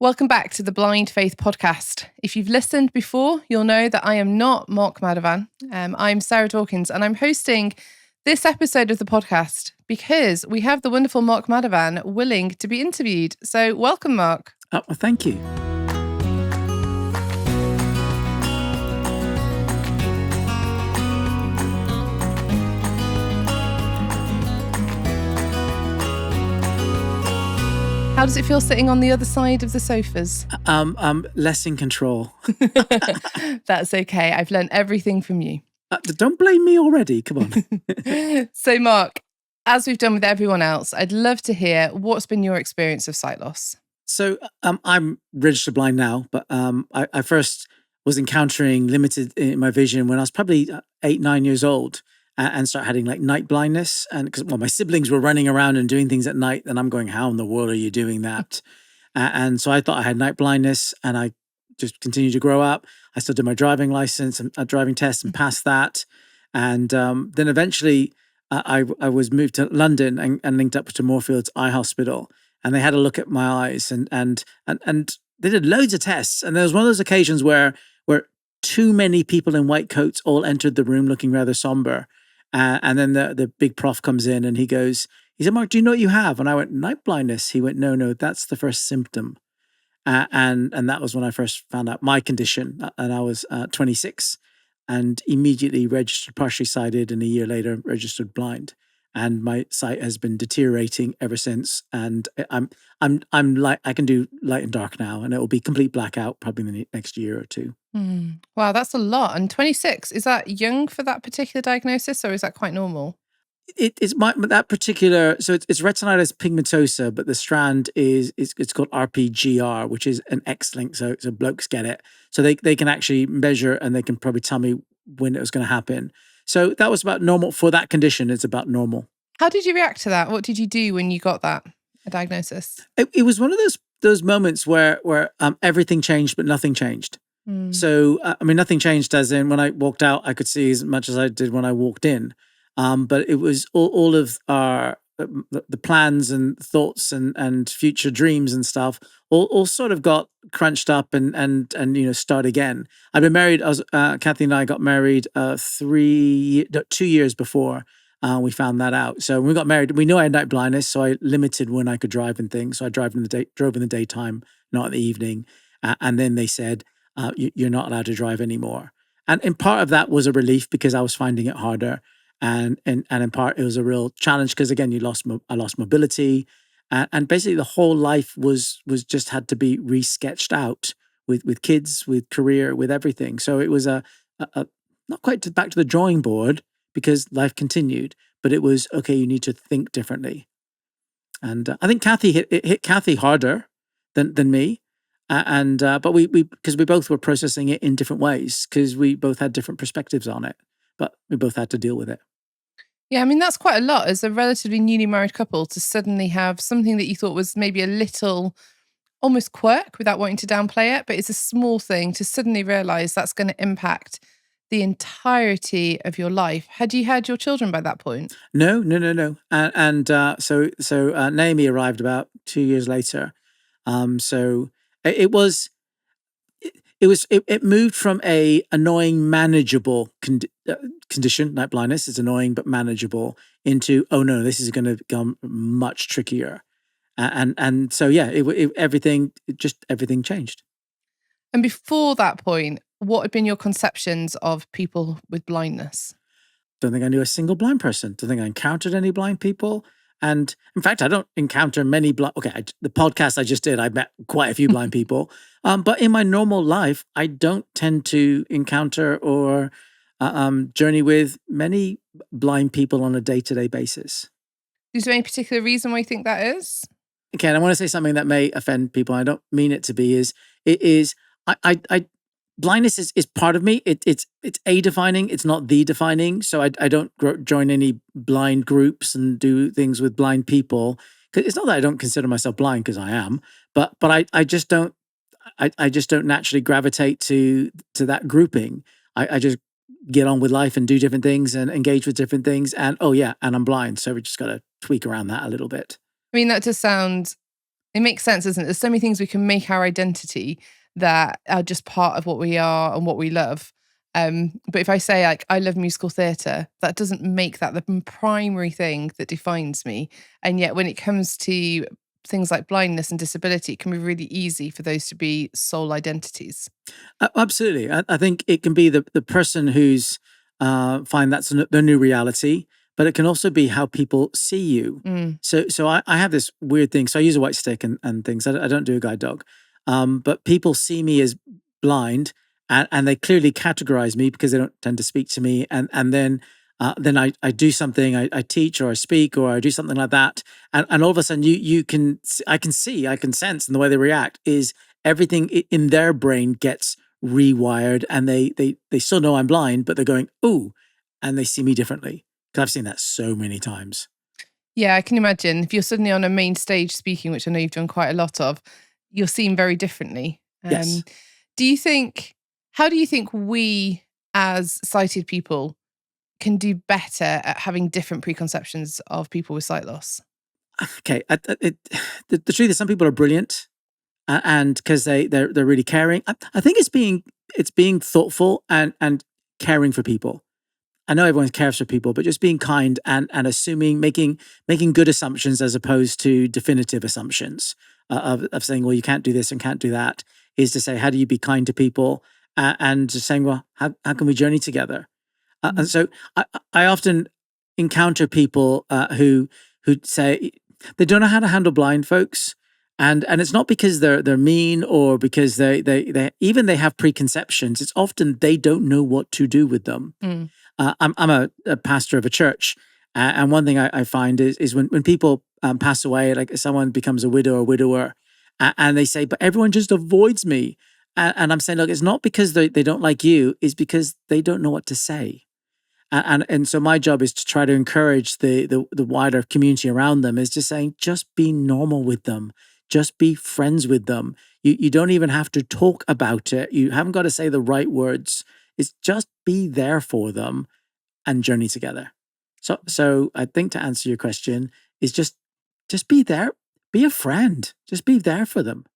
Welcome back to the Blind Faith podcast. If you've listened before, you'll know that I am not Mark Madavan. I'm Sarah Dawkins, and I'm hosting this episode of the podcast because we have the wonderful Mark Madavan willing to be interviewed. So welcome, Mark. Well, thank you. How does it feel sitting on the other side of the sofas? Less in control. That's okay. I've learned everything from you. Don't blame me already. Come on. So, Mark, as we've done with everyone else, I'd love to hear what's been your experience of sight loss. So I'm registered blind now, but I first was encountering limited in my vision when I was probably 8-9 years old. And start having like night blindness. And because my siblings were running around and doing things at night, and I'm going, how in the world are you doing that? And so I thought I had night blindness, and I just continued to grow up. I still did my driving license and driving test and passed that. And then eventually I was moved to London and linked up to Moorfields Eye Hospital. And they had a look at my eyes and they did loads of tests. And there was one of those occasions where too many people in white coats all entered the room looking rather somber. And then the big prof comes in and he said, Mark, do you know what you have? And I went, night blindness. He went, no, that's the first symptom. And that was when I first found out my condition. And I was 26 and immediately registered partially sighted, and a year later registered blind. And my sight has been deteriorating ever since. And I'm like, I can do light and dark now, and it will be complete blackout probably in the next year or two. Wow, that's a lot. And 26, is that young for that particular diagnosis, or is that quite normal? It's that particular, so it's retinitis pigmentosa, but the strand it's called RPGR, which is an X-link, so blokes get it. So they can actually measure, and they can probably tell me when it was going to happen. So that was about normal for that condition. It's about normal. How did you react to that? What did you do when you got that diagnosis? It was one of those moments where everything changed, but nothing changed. So, nothing changed as in when I walked out, I could see as much as I did when I walked in. But it was all of our, the plans and thoughts and future dreams and stuff all sort of got crunched up and start again. I'd been married, Kathy and I got married 2 years before we found that out. So when we got married, we knew I had night blindness, so I limited when I could drive and things. So I drove in the daytime, not in the evening. And then they said, you're not allowed to drive anymore. And in part of that was a relief because I was finding it harder. And in part it was a real challenge because again, I lost mobility. And basically the whole life was just had to be re-sketched out with kids, with career, with everything. So it was a not quite back to the drawing board because life continued, but it was, okay, you need to think differently. And I think Kathy hit Kathy harder than me. But we because we both were processing it in different ways because we both had different perspectives on it, but we both had to deal with it. Yeah, that's quite a lot as a relatively newly married couple to suddenly have something that you thought was maybe a little almost quirk without wanting to downplay it, but it's a small thing to suddenly realize that's going to impact the entirety of your life. Had you had your children by that point? No. So Naomi arrived about 2 years later. So it moved from a annoying, manageable condition, night blindness is annoying but manageable, into, oh no, this is going to become much trickier. And so yeah, everything changed. And before that point, what had been your conceptions of people with blindness? Don't think I knew a single blind person. Don't think I encountered any blind people. And in fact, I don't encounter many blind. Okay, the podcast I just did, I met quite a few blind people. But in my normal life, I don't tend to encounter or journey with many blind people on a day-to-day basis. Is there any particular reason why you think that is? Okay, and I want to say something that may offend people. I don't mean it to be. Blindness is part of me. It's a defining. It's not the defining. So I don't join any blind groups and do things with blind people. Because it's not that I don't consider myself blind, because I am. But I just don't. I just don't naturally gravitate to that grouping. I just get on with life and do different things and engage with different things. And and I'm blind. So we just got to tweak around that a little bit. That does sound It makes sense, doesn't it? There's so many things we can make our identity that are just part of what we are and what we love. But if I say, like, I love musical theatre, that doesn't make that the primary thing that defines me. And yet when it comes to things like blindness and disability, it can be really easy for those to be sole identities. Absolutely. I think it can be the person who's find that's the new reality, but it can also be how people see you. Mm. So I have this weird thing. So I use a white stick and things. I don't do a guide dog. But people see me as blind, and they clearly categorize me because they don't tend to speak to me. And then I do something, I teach or I speak or I do something like that. And all of a sudden I can sense in the way they react is everything in their brain gets rewired, and they still know I'm blind, but they're going, ooh, and they see me differently. Because I've seen that so many times. Yeah, I can imagine if you're suddenly on a main stage speaking, which I know you've done quite a lot of, you're seen very differently. Yes. Do you think, how do you think we as sighted people can do better at having different preconceptions of people with sight loss? Okay. The truth is, some people are brilliant, and because they're really caring. I think it's being thoughtful and caring for people. I know everyone cares for people, but just being kind and assuming, making good assumptions as opposed to definitive assumptions of saying, well, you can't do this and can't do that, is to say, how do you be kind to people, and just saying, well, how can we journey together? And so I often encounter people who say they don't know how to handle blind folks. And it's not because they're mean or because they even they have preconceptions. It's often they don't know what to do with them. Mm. I'm a pastor of a church, and one thing I find is when people pass away, like someone becomes a widow or widower, and they say, "But everyone just avoids me," and I'm saying, "Look, it's not because they don't like you; it's because they don't know what to say." And so my job is to try to encourage the wider community around them, is just saying, just be normal with them, just be friends with them. You don't even have to talk about it. You haven't got to say the right words. It's just be there for them and journey together. So I think, to answer your question, is just be there, be a friend, just be there for them.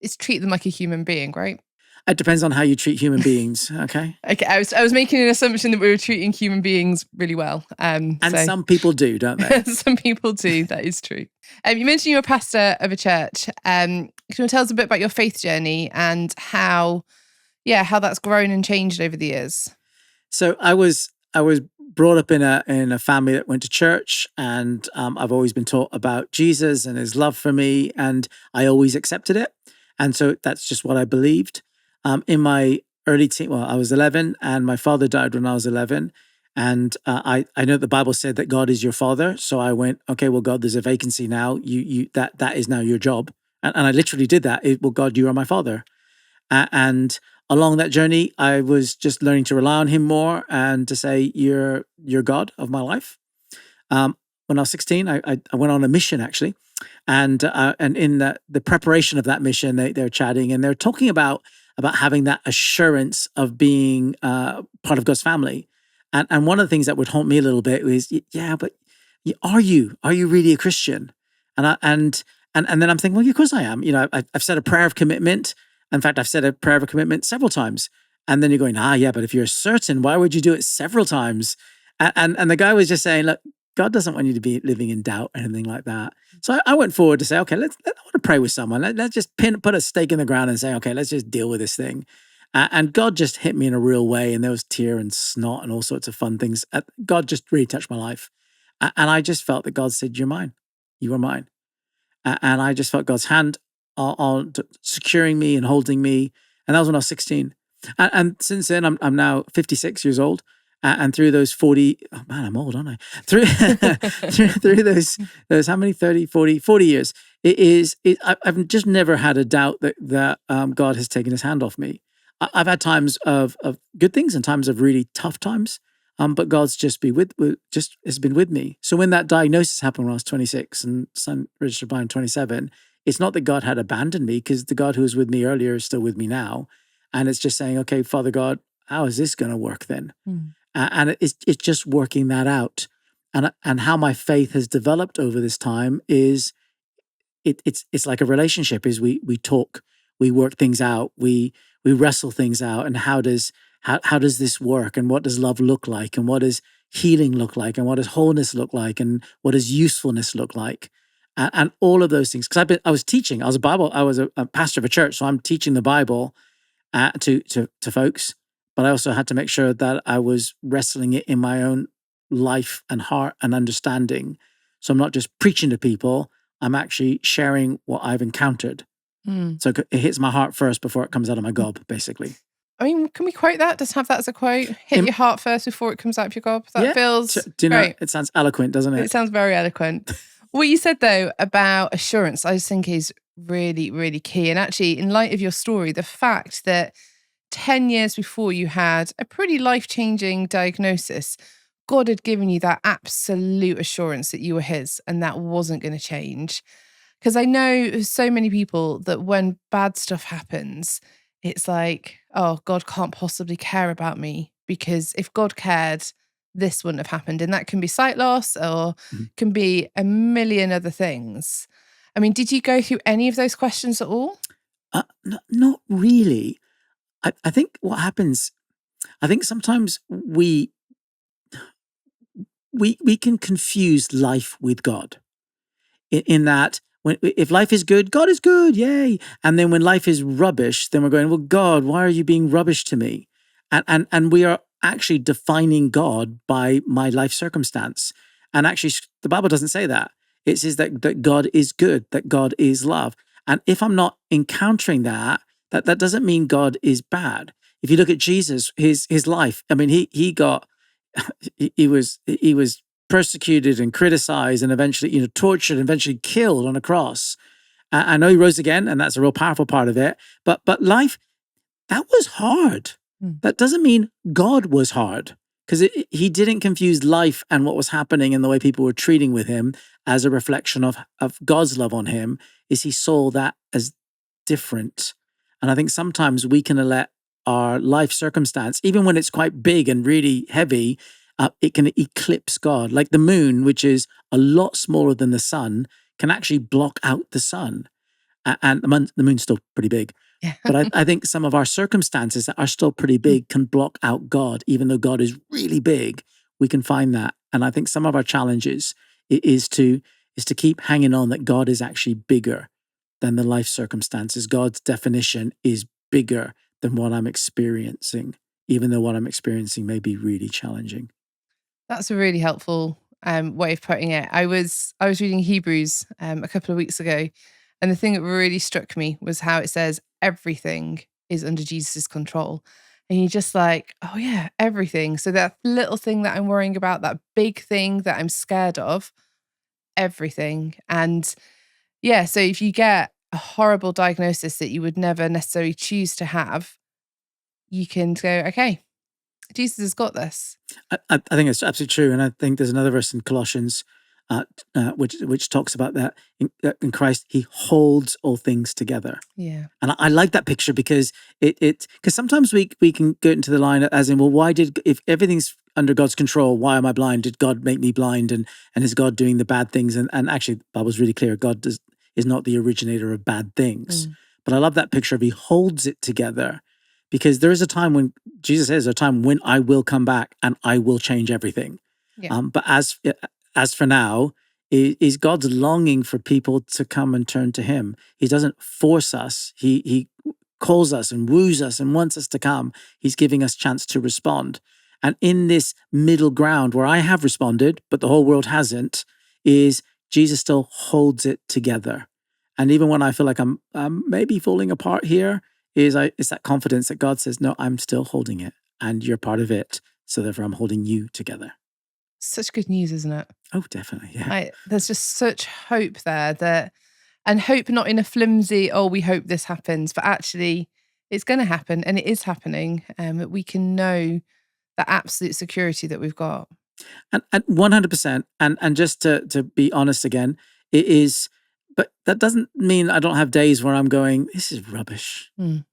It's treat them like a human being, right? It depends on how you treat human beings, okay? Okay, I was making an assumption that we were treating human beings really well. And some people do, don't they? Some people do. That is true. You mentioned you're a pastor of a church. Can you tell us a bit about your faith journey and how that's grown and changed over the years? So I was brought up in a family that went to church, and I've always been taught about Jesus and his love for me, and I always accepted it, and so that's just what I believed. In my early teen, well, I was 11, and my father died when I was 11, and I know the Bible said that God is your father, so I went, okay, well, God, there's a vacancy now. You that is now your job, and I literally did that. Well, God, you are my father, and along that journey, I was just learning to rely on him more and to say, you're God of my life. When I was 16, I went on a mission, actually. And in the preparation of that mission, they're chatting and they're talking about having that assurance of being part of God's family. And one of the things that would haunt me a little bit was, yeah, but are you really a Christian? And then I'm thinking, well, of course I am. I've said a prayer of commitment. In fact, I've said a prayer of commitment several times. And then you're going, yeah, but if you're certain, why would you do it several times? And the guy was just saying, look, God doesn't want you to be living in doubt or anything like that. So I went forward to say, okay, I want to pray with someone. Let's just put a stake in the ground and say, okay, let's just deal with this thing. And God just hit me in a real way. And there was tear and snot and all sorts of fun things. God just really touched my life. And I just felt that God said, you're mine. You are mine. And I just felt God's hand on securing me and holding me. And that was when I was 16. And since then, I'm now 56 years old. And through those 40, oh man, I'm old, aren't I? Through those how many, 30, 40 years, I've just never had a doubt that God has taken his hand off me. I've had times of good things and times of really tough times. But God's just has been with me. So when that diagnosis happened when I was 26 and son registered blind 27, it's not that God had abandoned me, because the God who was with me earlier is still with me now. And it's just saying, okay, Father God, how is this going to work then? And it's just working that out. And how my faith has developed over this time is it's like a relationship. Is we talk, we work things out, we wrestle things out, and how does this work, and what does love look like, and what does healing look like, and what does wholeness look like, and what does usefulness look like, and all of those things. Because I was teaching, I was a pastor of a church, so I'm teaching the Bible to folks, but I also had to make sure that I was wrestling it in my own life and heart and understanding. So I'm not just preaching to people, I'm actually sharing what I've encountered. So it hits my heart first before it comes out of my gob, basically. I mean, can we quote that? Just have that as a quote. Hit your heart first before it comes out of your gob. That feels do you know, great. It sounds eloquent, doesn't it? It sounds very eloquent. What you said, though, about assurance, I just think is really, really key. And actually, in light of your story, the fact that 10 years before you had a pretty life-changing diagnosis, God had given you that absolute assurance that you were his and that wasn't going to change. Because I know so many people that when bad stuff happens, it's like, oh, God can't possibly care about me, because if God cared, this wouldn't have happened. And that can be sight loss or can be a million other things. I mean, did you go through any of those questions at all? Not really. I think what happens, I think sometimes we can confuse life with God. In that, if life is good, God is good, yay. And then when life is rubbish, then we're going, well, God, why are you being rubbish to me? And we are actually defining God by my life circumstance. And actually, the Bible doesn't say that. It says that God is good, that God is love. And if I'm not encountering that doesn't mean God is bad. If you look at Jesus, his life, I mean, he was persecuted and criticized and eventually, tortured and eventually killed on a cross. I know he rose again, and that's a real powerful part of it. But life, that was hard. That doesn't mean God was hard, because he didn't confuse life and what was happening and the way people were treating with him as a reflection of God's love on him. Is he saw that as different. And I think sometimes we can let our life circumstance, even when it's quite big and really heavy, it can eclipse God. Like the moon, which is a lot smaller than the sun, can actually block out the sun. And the moon's still pretty big. Yeah. But I think some of our circumstances that are still pretty big can block out God. Even though God is really big, we can find that. And I think some of our challenges is to keep hanging on that God is actually bigger than the life circumstances. God's definition is bigger than what I'm experiencing, even though what I'm experiencing may be really challenging. That's a really helpful way of putting it. I was reading Hebrews a couple of weeks ago, and the thing that really struck me was how it says everything is under Jesus' control. And you're just like, oh yeah, everything. So that little thing that I'm worrying about, that big thing that I'm scared of, everything. And yeah, so if you get a horrible diagnosis that you would never necessarily choose to have, you can go, okay, Jesus has got this. I think it's absolutely true. And I think there's another verse in Colossians which talks about that in Christ, he holds all things together. Yeah. And I like that picture because because sometimes we can go into the line as in, well, if everything's under God's control, why am I blind? Did God make me blind? And is God doing the bad things? And actually, the Bible's really clear. God is not the originator of bad things. But I love that picture of he holds it together, because there is a time when Jesus says, a time when I will come back and I will change everything. Yeah. But as for now, is God's longing for people to come and turn to him. He doesn't force us. He calls us and woos us and wants us to come. He's giving us chance to respond. And in this middle ground where I have responded, but the whole world hasn't, is Jesus still holds it together. And even when I feel like I'm maybe falling apart here, it's that confidence that God says, no, I'm still holding it and you're part of it. So therefore I'm holding you together. Such good news, isn't it? Oh, definitely. Yeah. There's just such hope there, and hope not in a flimsy, oh, we hope this happens, but actually it's going to happen and it is happening. That we can know the absolute security that we've got. And 100%. And just to be honest again, it is, but that doesn't mean I don't have days where I'm going, this is rubbish. I'm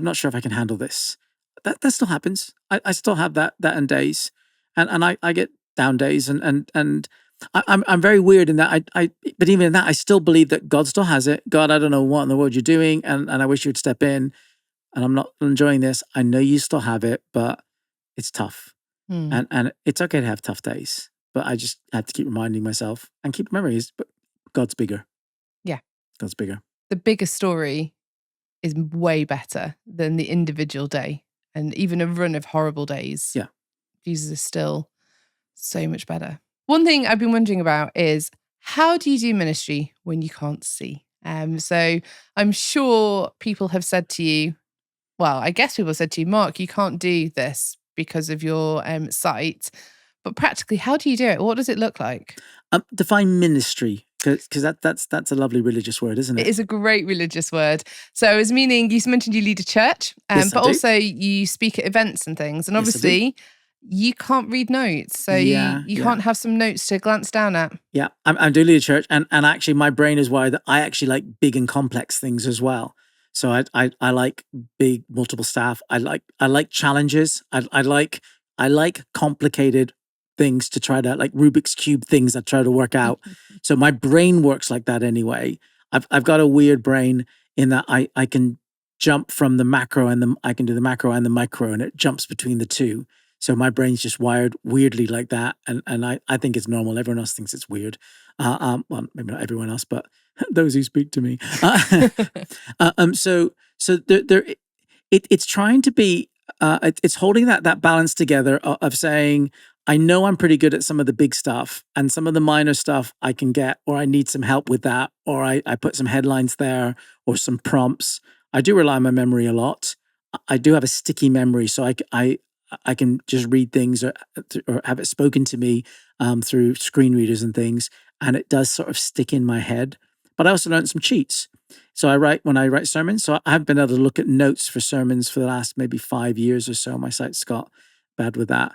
not sure if I can handle this. That still happens. I still have that in days. And I get down days and I'm very weird in that but even in that, I still believe that God still has it. God, I don't know what in the world you're doing, and I wish you would step in. And I'm not enjoying this. I know you still have it, but it's tough, and it's okay to have tough days. But I just have to keep reminding myself and keep memories. But God's bigger. Yeah, God's bigger. the bigger story is way better than the individual day, and even a run of horrible days. Yeah, Jesus is still so much better. One thing I've been wondering about is, how do you do ministry when you can't see? So I'm sure people have said to you, well, I guess people said to you, Mark, you can't do this because of your sight. But practically, how do you do it? What does it look like? define ministry, because that's a lovely religious word, isn't It it? is a great religious word. So I was meaning, you mentioned you lead a church, Yes, I but do. also you speak at events and things. And Yes, I do. obviously, you can't read notes. So Yeah, you yeah. can't have some notes to glance down at. Yeah, I'm doing a church, and actually, my brain is wired that I actually like big and complex things as well. So I like big multiple staff. I like challenges. I like complicated things to try to, like Rubik's Cube things I try to work out. So my brain works like that anyway. I've got a weird brain in that I can jump from the macro and I can do the macro and the micro, and it jumps between the two. So my brain's just wired weirdly like that, and I think it's normal. Everyone else thinks it's weird. Well, maybe not everyone else, but those who speak to me. So it's trying to be. It's holding that balance together of saying, I know I'm pretty good at some of the big stuff, and some of the minor stuff I can get, or I need some help with that, or I put some headlines there or some prompts. I do rely on my memory a lot. I do have a sticky memory, so I can just read things or have it spoken to me through screen readers and things, and it does sort of stick in my head. But I also learned some cheats. So when I write sermons, so I have been able to look at notes for sermons for the last maybe 5 years or so. My site's got bad with that.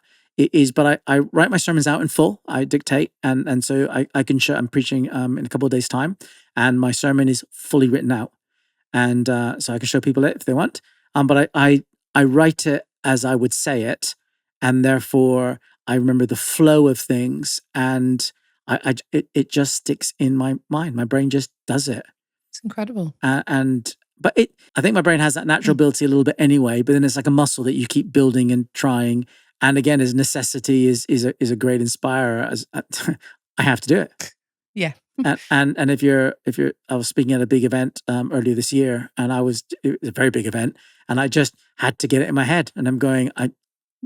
But I write my sermons out in full. I dictate, and so I can show. I'm preaching in a couple of days' time, and my sermon is fully written out, and so I can show people it if they want. But I write it as I would say it, and therefore I remember the flow of things, and it just sticks in my mind. My brain just does it. It's incredible. But I think my brain has that natural ability a little bit anyway. But then it's like a muscle that you keep building and trying. And again, as necessity is a great inspirer. As I have to do it. Yeah. And if you're, I was speaking at a big event earlier this year, and it was a very big event, and I just had to get it in my head. And I'm going,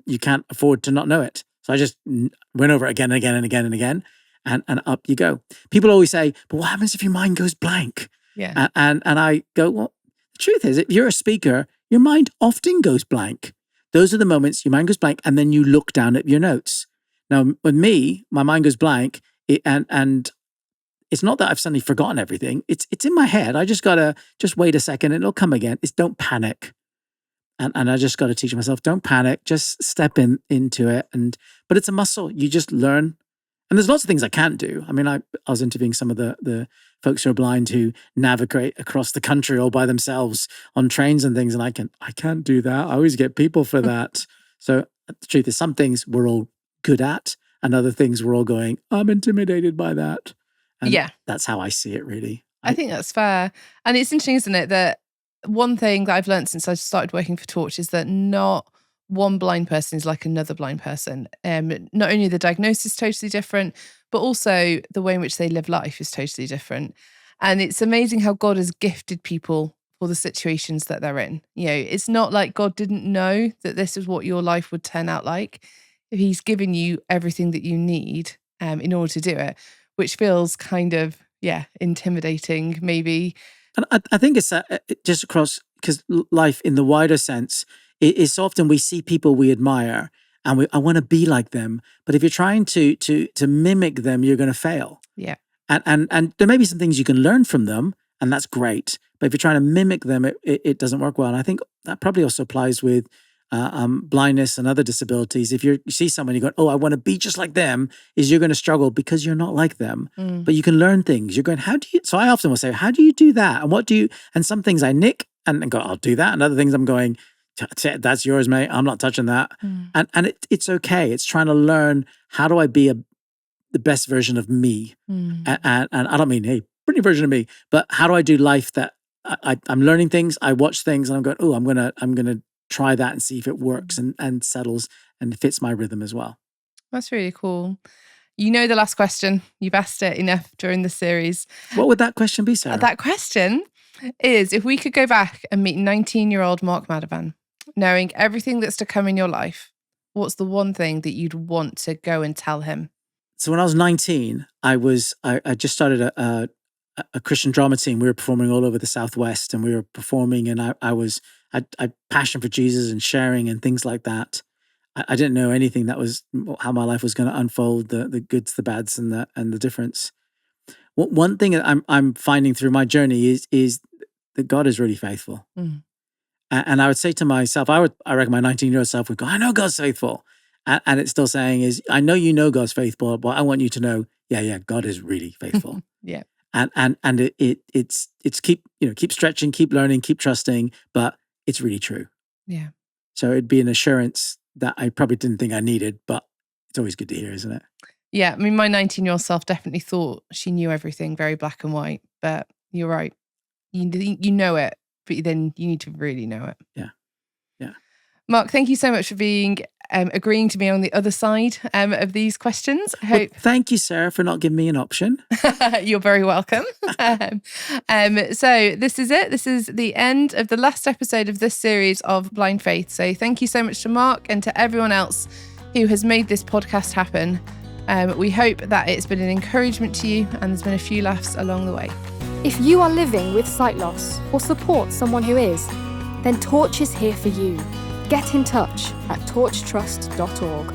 you can't afford to not know it. So I just went over it again and again and again and again, and up you go. People always say, but what happens if your mind goes blank? Yeah. And I go, well, the truth is, if you're a speaker, your mind often goes blank. Those are the moments your mind goes blank, and then you look down at your notes. Now, with me, my mind goes blank, and it's not that I've suddenly forgotten everything. It's in my head. I just gotta wait a second, and it'll come again. It's don't panic, and I just got to teach myself, don't panic. Just step into it, but it's a muscle. You just learn. And there's lots of things I can't do. I mean, I was interviewing some of the folks who are blind who navigate across the country all by themselves on trains and things, and I can't do that. I always get people for that. So the truth is, some things we're all good at, and other things we're all going, I'm intimidated by that. And yeah, that's how I see it, really. I think that's fair. And it's interesting, isn't it, that one thing that I've learned since I started working for Torch is that not one blind person is like another blind person. Not only the diagnosis is totally different, but also the way in which they live life is totally different. And it's amazing how God has gifted people for the situations that they're in. You know, it's not like God didn't know that this is what your life would turn out like. He's given you everything that you need in order to do it, which feels kind of, intimidating maybe. And I think it's just across, because life in the wider sense, it's often we see people we admire and I want to be like them. But if you're trying to mimic them, you're going to fail. Yeah. And there may be some things you can learn from them, and that's great. But if you're trying to mimic them, it doesn't work well. And I think that probably also applies with blindness and other disabilities. If you see someone, you go, oh, I want to be just like them, you're going to struggle because you're not like them. But you can learn things. You're going, how do you? So I often will say, how do you do that? And what do you? And some things I nick and go, I'll do that. And other things I'm going, that's yours, mate. I'm not touching that. And it's okay. It's trying to learn, how do I be the best version of me. And I don't mean, hey, pretty version of me, but how do I do life that I'm learning things, I watch things and I'm going, oh, I'm gonna try that and see if it works and settles and fits my rhythm as well. That's really cool. You know the last question. You've asked it enough during the series. What would that question be, Sarah? That question is, if we could go back and meet 19-year-old Mark Madavan, knowing everything that's to come in your life, what's the one thing that you'd want to go and tell him? So when I was 19, I just started a Christian drama team. We were performing all over the Southwest, and we were performing, and I had passion for Jesus and sharing and things like that. I didn't know anything that was how my life was going to unfold, the goods, the bads, and the difference. One thing that I'm finding through my journey is that God is really faithful. And I would say to myself, I reckon my 19-year-old self would go, I know God's faithful. And it's still saying is, I know you know God's faithful, but I want you to know, yeah, God is really faithful. Yeah. And it's keep stretching, keep learning, keep trusting, but it's really true. Yeah. So it'd be an assurance that I probably didn't think I needed, but it's always good to hear, isn't it? Yeah. I mean, my 19-year-old self definitely thought she knew everything, very black and white, but you're right. You know it, but then you need to really know it. Yeah. Mark, thank you so much for agreeing to be on the other side of these questions. Thank you, Sarah, for not giving me an option. You're very welcome. So this is it. This is the end of the last episode of this series of Blind Faith. So thank you so much to Mark and to everyone else who has made this podcast happen. We hope that it's been an encouragement to you and there's been a few laughs along the way. If you are living with sight loss or support someone who is, then Torch is here for you. Get in touch at torchtrust.org.